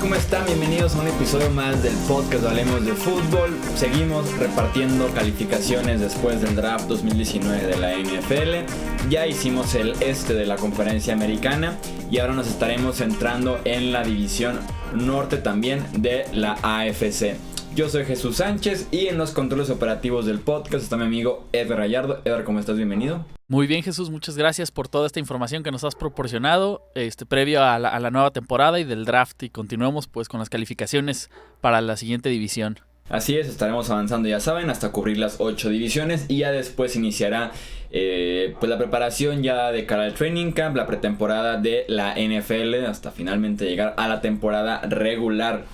¿Cómo están? Bienvenidos a un episodio más del podcast Hablemos de Fútbol. Seguimos repartiendo calificaciones después del draft 2019 de la NFL. Ya hicimos el de la conferencia americana y ahora nos estaremos centrando en la división norte también de la AFC. Yo soy Jesús Sánchez y en los controles operativos del podcast está mi amigo Edgar Gallardo. Edgar, ¿cómo estás? Bienvenido. Muy bien, Jesús, muchas gracias por toda esta información que nos has proporcionado previo a la nueva temporada y del draft, y continuemos pues con las calificaciones para la siguiente división. Así es, estaremos avanzando, ya saben, hasta cubrir las 8 divisiones y ya después iniciará pues la preparación ya de cara al training camp, la pretemporada de la NFL, hasta finalmente llegar a la temporada regular.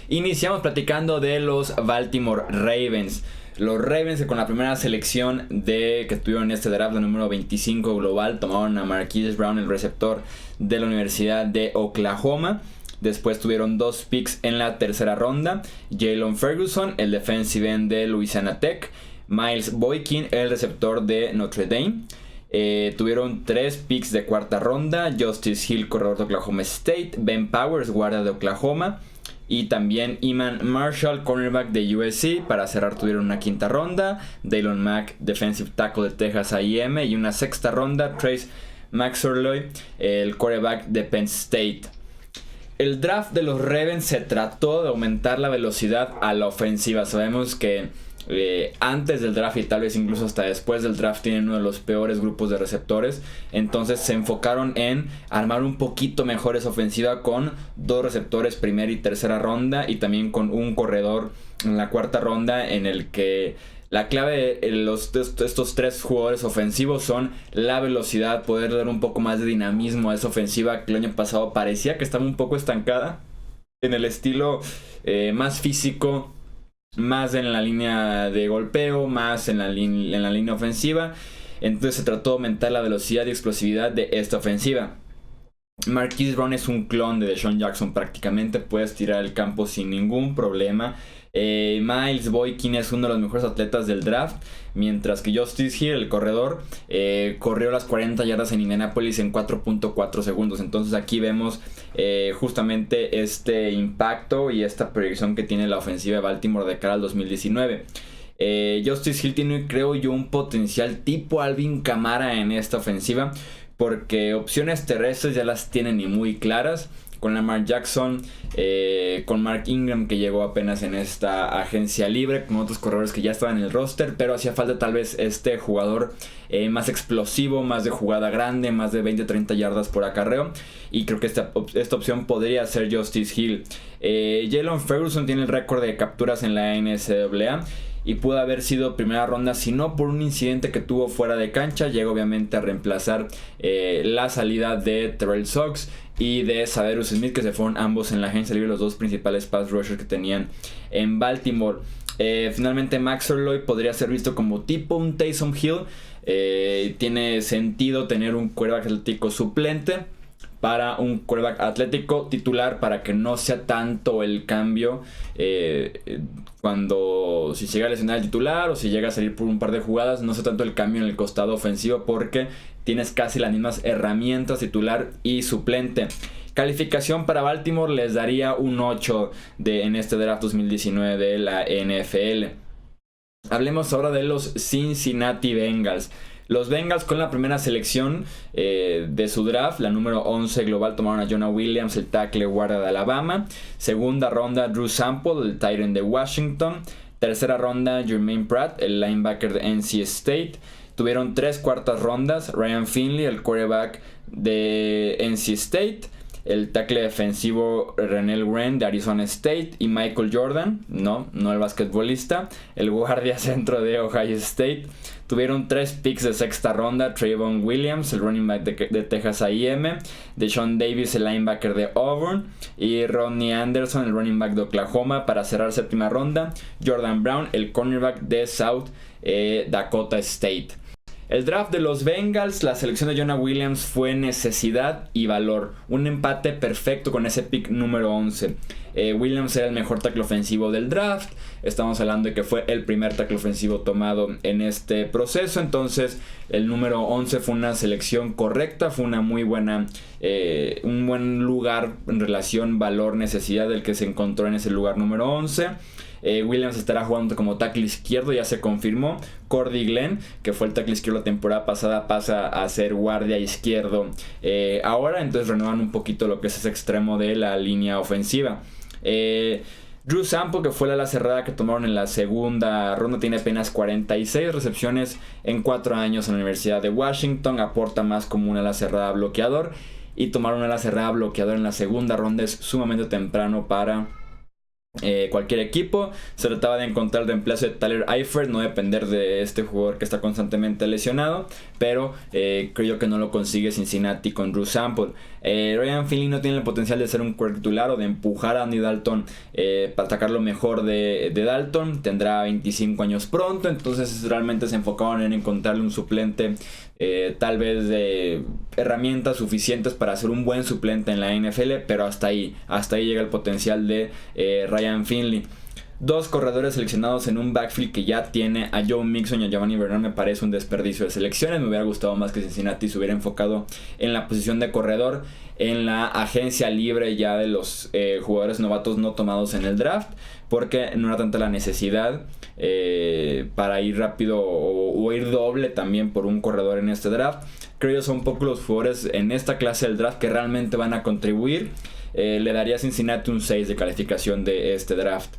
Iniciamos platicando de los Baltimore Ravens. Los Ravens, que con la primera selección que tuvieron este draft, la número 25 global, tomaron a Marquise Brown, el receptor de la Universidad de Oklahoma. Después tuvieron 2 picks en la tercera ronda: Jalen Ferguson, el defensive end de Louisiana Tech; Miles Boykin, el receptor de Notre Dame. Tuvieron 3 picks de cuarta ronda: Justice Hill, corredor de Oklahoma State; Ben Powers, guardia de Oklahoma; y también Iman Marshall, cornerback de USC. Para cerrar tuvieron una quinta ronda: Daylon Mack, defensive tackle de Texas A&M; y una sexta ronda: Trace McSorley, el quarterback de Penn State. El draft de los Ravens se trató de aumentar la velocidad a la ofensiva. Sabemos que antes del draft y tal vez incluso hasta después del draft tienen uno de los peores grupos de receptores. Entonces se enfocaron en armar un poquito mejor esa ofensiva con 2 receptores primera y tercera ronda, y también con un corredor en la cuarta ronda, en el que la clave de estos 3 jugadores ofensivos son la velocidad, poder dar un poco más de dinamismo a esa ofensiva que el año pasado parecía que estaba un poco estancada en el estilo más físico, más en la línea de golpeo, más en la línea ofensiva. Entonces se trató de aumentar la velocidad y explosividad de esta ofensiva. Marquise Brown es un clon de DeSean Jackson prácticamente, puedes tirar el campo sin ningún problema. Miles Boykin es uno de los mejores atletas del draft, mientras que Justice Hill, el corredor, corrió las 40 yardas en Indianapolis en 4.4 segundos. Entonces aquí vemos justamente este impacto y esta proyección que tiene la ofensiva de Baltimore de cara al 2019. Justice Hill tiene, creo yo, un potencial tipo Alvin Kamara en esta ofensiva, porque opciones terrestres ya las tienen y muy claras, con Lamar Jackson, con Mark Ingram, que llegó apenas en esta agencia libre, con otros corredores que ya estaban en el roster, pero hacía falta tal vez este jugador más explosivo, más de jugada grande, más de 20-30 yardas por acarreo, y creo que esta opción podría ser Justice Hill. Jalen Ferguson tiene el récord de capturas en la NCAA y pudo haber sido primera ronda, si no por un incidente que tuvo fuera de cancha. Llega obviamente a reemplazar la salida de Terrell Suggs y de Severus Smith, que se fueron ambos en la agencia libre, los 2 principales pass rushers que tenían en Baltimore. Finalmente McSorley podría ser visto como tipo un Taysom Hill. Tiene sentido tener un quarterback atlético suplente para un quarterback atlético titular, para que no sea tanto el cambio si llega a lesionar el titular o si llega a salir por un par de jugadas, no sea tanto el cambio en el costado ofensivo, porque tienes casi las mismas herramientas titular y suplente. Calificación para Baltimore les daría un 8 en este draft 2019 de la NFL. Hablemos ahora de los Cincinnati Bengals. Los Bengals, con la primera selección de su draft, la número 11 global, tomaron a Jonah Williams, el tackle guardia de Alabama. Segunda ronda, Drew Sample, el tight end de Washington. Tercera ronda, Jermaine Pratt, el linebacker de NC State. Tuvieron 3 cuartas rondas: Ryan Finley, el quarterback de NC State; el tackle defensivo Renell Wren de Arizona State; y Michael Jordan, no el basquetbolista, el guardia centro de Ohio State. Tuvieron 3 picks de sexta ronda: Trayvon Williams, el running back de Texas A&M; Deshaun Davis, el linebacker de Auburn; y Rodney Anderson, el running back de Oklahoma. Para cerrar séptima ronda, Jordan Brown, el cornerback de South Dakota State. El draft de los Bengals, la selección de Jonah Williams fue necesidad y valor. Un empate perfecto con ese pick número 11. Williams era el mejor tackle ofensivo del draft. Estamos hablando de que fue el primer tackle ofensivo tomado en este proceso. Entonces el número 11 fue una selección correcta. Fue una muy buena, un buen lugar en relación valor-necesidad del que se encontró en ese lugar número 11. Williams estará jugando como tackle izquierdo, ya se confirmó. Cordy Glenn, que fue el tackle izquierdo la temporada pasada, pasa a ser guardia izquierdo ahora. Entonces renuevan un poquito lo que es ese extremo de la línea ofensiva. Drew Sample, que fue la ala cerrada que tomaron en la segunda ronda, tiene apenas 46 recepciones en 4 años en la Universidad de Washington. Aporta más como una ala cerrada bloqueador. Y tomar una ala cerrada bloqueador en la segunda ronda es sumamente temprano para cualquier equipo. Se trataba de encontrar el reemplazo de Tyler Eifert, no depender de este jugador que está constantemente lesionado, pero creo que no lo consigue Cincinnati con Drew Sample. Ryan Finley no tiene el potencial de ser un titular o de empujar a Andy Dalton para sacar lo mejor de Dalton. Tendrá 25 años pronto, entonces realmente se enfocaron en encontrarle un suplente, tal vez de herramientas suficientes para ser un buen suplente en la NFL, pero hasta ahí llega el potencial de Ryan Finley. 2 corredores seleccionados en un backfield que ya tiene a Joe Mixon y a Giovanni Bernard me parece un desperdicio de selecciones. Me hubiera gustado más que Cincinnati se hubiera enfocado en la posición de corredor en la agencia libre ya de los jugadores novatos no tomados en el draft, porque no era tanta la necesidad para ir rápido o ir doble también por un corredor en este draft. Creo que son un poco los jugadores en esta clase del draft que realmente van a contribuir. Le daría a Cincinnati un 6 de calificación de este draft.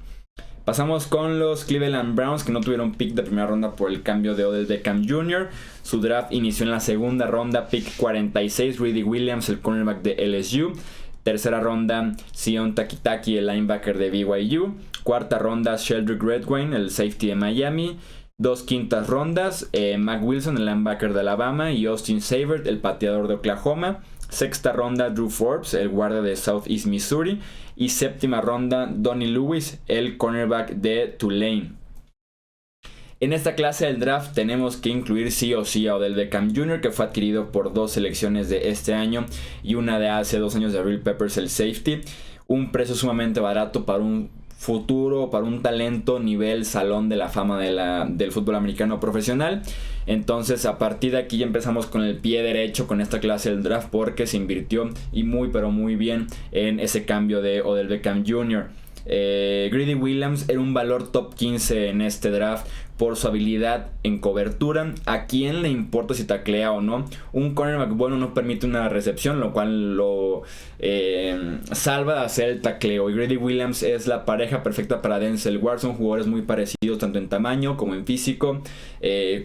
Pasamos con los Cleveland Browns, que no tuvieron pick de primera ronda por el cambio de Odell Beckham Jr. Su draft inició en la segunda ronda, pick 46, Greedy Williams, el cornerback de LSU. Tercera ronda, Sion Takitaki, el linebacker de BYU. Cuarta ronda, Sheldrick Redwine, el safety de Miami. 2 quintas rondas, Mac Wilson, el linebacker de Alabama. Y Austin Sabert, el pateador de Oklahoma. Sexta ronda, Drew Forbes, el guardia de Southeast Missouri. Y séptima ronda, Donnie Lewis, el cornerback de Tulane. En esta clase del draft tenemos que incluir sí o sí a Odell Beckham Jr., que fue adquirido por 2 selecciones de este año y una de hace 2 años de Abril Peppers, el safety. Un precio sumamente barato para un futuro, para un talento nivel salón de la fama del fútbol americano profesional. Entonces a partir de aquí ya empezamos con el pie derecho con esta clase del draft, porque se invirtió y muy pero muy bien en ese cambio de Odell Beckham Jr. Greedy Williams era un valor top 15 en este draft por su habilidad en cobertura. ¿A quién le importa si taclea o no? Un cornerback bueno no permite una recepción, lo cual lo salva de hacer el tacleo. Y Greedy Williams es la pareja perfecta para Denzel Ward. Son jugadores muy parecidos tanto en tamaño como en físico,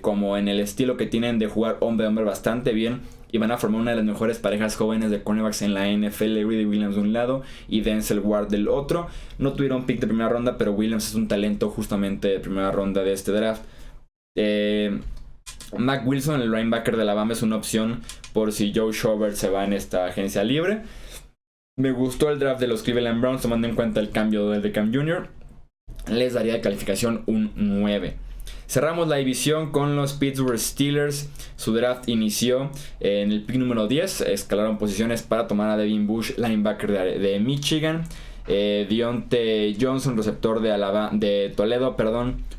como en el estilo que tienen de jugar hombre a hombre bastante bien. Y van a formar una de las mejores parejas jóvenes de cornerbacks en la NFL. Greedy Williams de un lado y Denzel Ward del otro. No tuvieron pick de primera ronda, pero Williams es un talento justamente de primera ronda de este draft. Mac Wilson, el linebacker de Alabama, es una opción por si Joe Schobert se va en esta agencia libre. Me gustó el draft de los Cleveland Browns tomando en cuenta el cambio de Beckham Jr. Les daría de calificación un 9. Cerramos la división con los Pittsburgh Steelers. Su draft inició en el pick número 10. Escalaron posiciones para tomar a Devin Bush, linebacker de Michigan. Deontay Johnson, receptor de Toledo,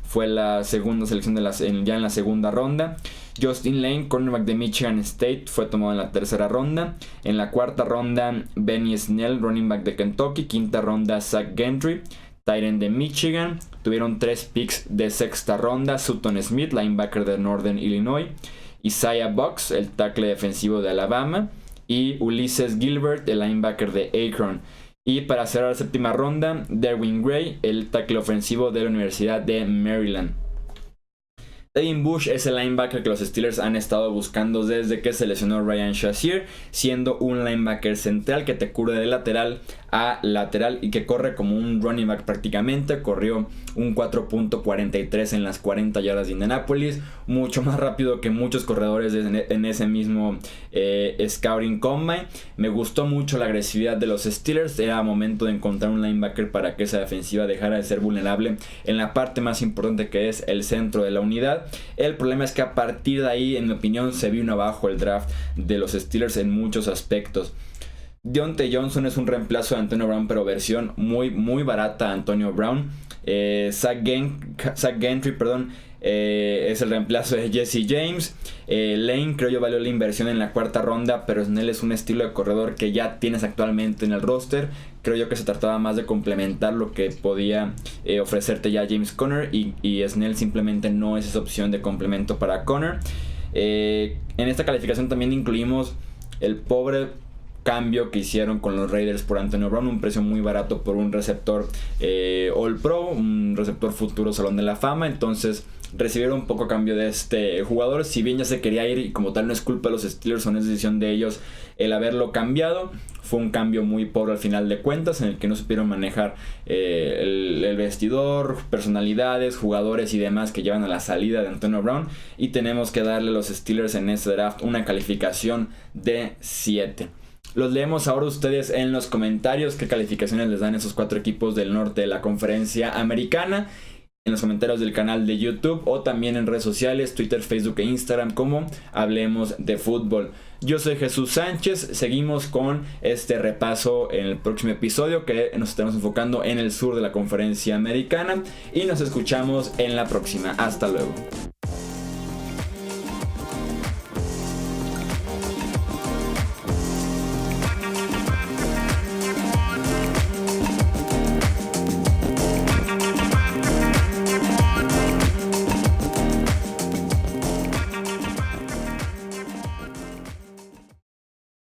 fue la segunda selección ya en la segunda ronda. Justin Lane, cornerback de Michigan State, fue tomado en la tercera ronda. En la cuarta ronda, Benny Snell, running back de Kentucky. Quinta ronda, Zach Gentry, tight end de Michigan. Tuvieron 3 picks de sexta ronda: Sutton Smith, linebacker de Northern Illinois; Isaiah Box, el tackle defensivo de Alabama; y Ulysses Gilbert, el linebacker de Akron. Y para cerrar la séptima ronda, Derwin Gray, el tackle ofensivo de la Universidad de Maryland. Devin Bush es el linebacker que los Steelers han estado buscando desde que se lesionó Ryan Shazier, siendo un linebacker central que te cubre de lateral a lateral y que corre como un running back prácticamente. Corrió un 4.43 en las 40 yardas de Indianapolis, mucho más rápido que muchos corredores en ese mismo Scouting Combine. Me gustó mucho la agresividad de los Steelers. Era momento de encontrar un linebacker para que esa defensiva dejara de ser vulnerable en la parte más importante, que es el centro de la unidad. calidad. El problema es que a partir de ahí, en mi opinión, se vino abajo el draft de los Steelers en muchos aspectos. Diontae Johnson es un reemplazo de Antonio Brown, pero versión muy barata de Antonio Brown. Zach Gentry, es el reemplazo de Jesse James. Lane creo yo valió la inversión en la cuarta ronda, pero Snell es un estilo de corredor que ya tienes actualmente en el roster. Creo yo que se trataba más de complementar lo que podía ofrecerte ya James Conner, y Snell simplemente no es esa opción de complemento para Conner. En esta calificación también incluimos el pobre cambio que hicieron con los Raiders por Antonio Brown, un precio muy barato por un receptor All Pro, un receptor futuro Salón de la Fama. Entonces recibieron un poco a cambio de este jugador. Si bien ya se quería ir, y como tal no es culpa de los Steelers, son decisión de ellos el haberlo cambiado, fue un cambio muy pobre al final de cuentas, en el que no supieron manejar el vestidor, personalidades, jugadores y demás que llevan a la salida de Antonio Brown. Y tenemos que darle a los Steelers en este draft una calificación de 7. Los leemos ahora ustedes en los comentarios qué calificaciones les dan esos 4 equipos del norte de la conferencia americana, en los comentarios del canal de YouTube o también en redes sociales, Twitter, Facebook e Instagram, como Hablemos de Fútbol. Yo soy Jesús Sánchez, seguimos con este repaso en el próximo episodio, que nos estaremos enfocando en el sur de la conferencia americana, y nos escuchamos en la próxima. Hasta luego.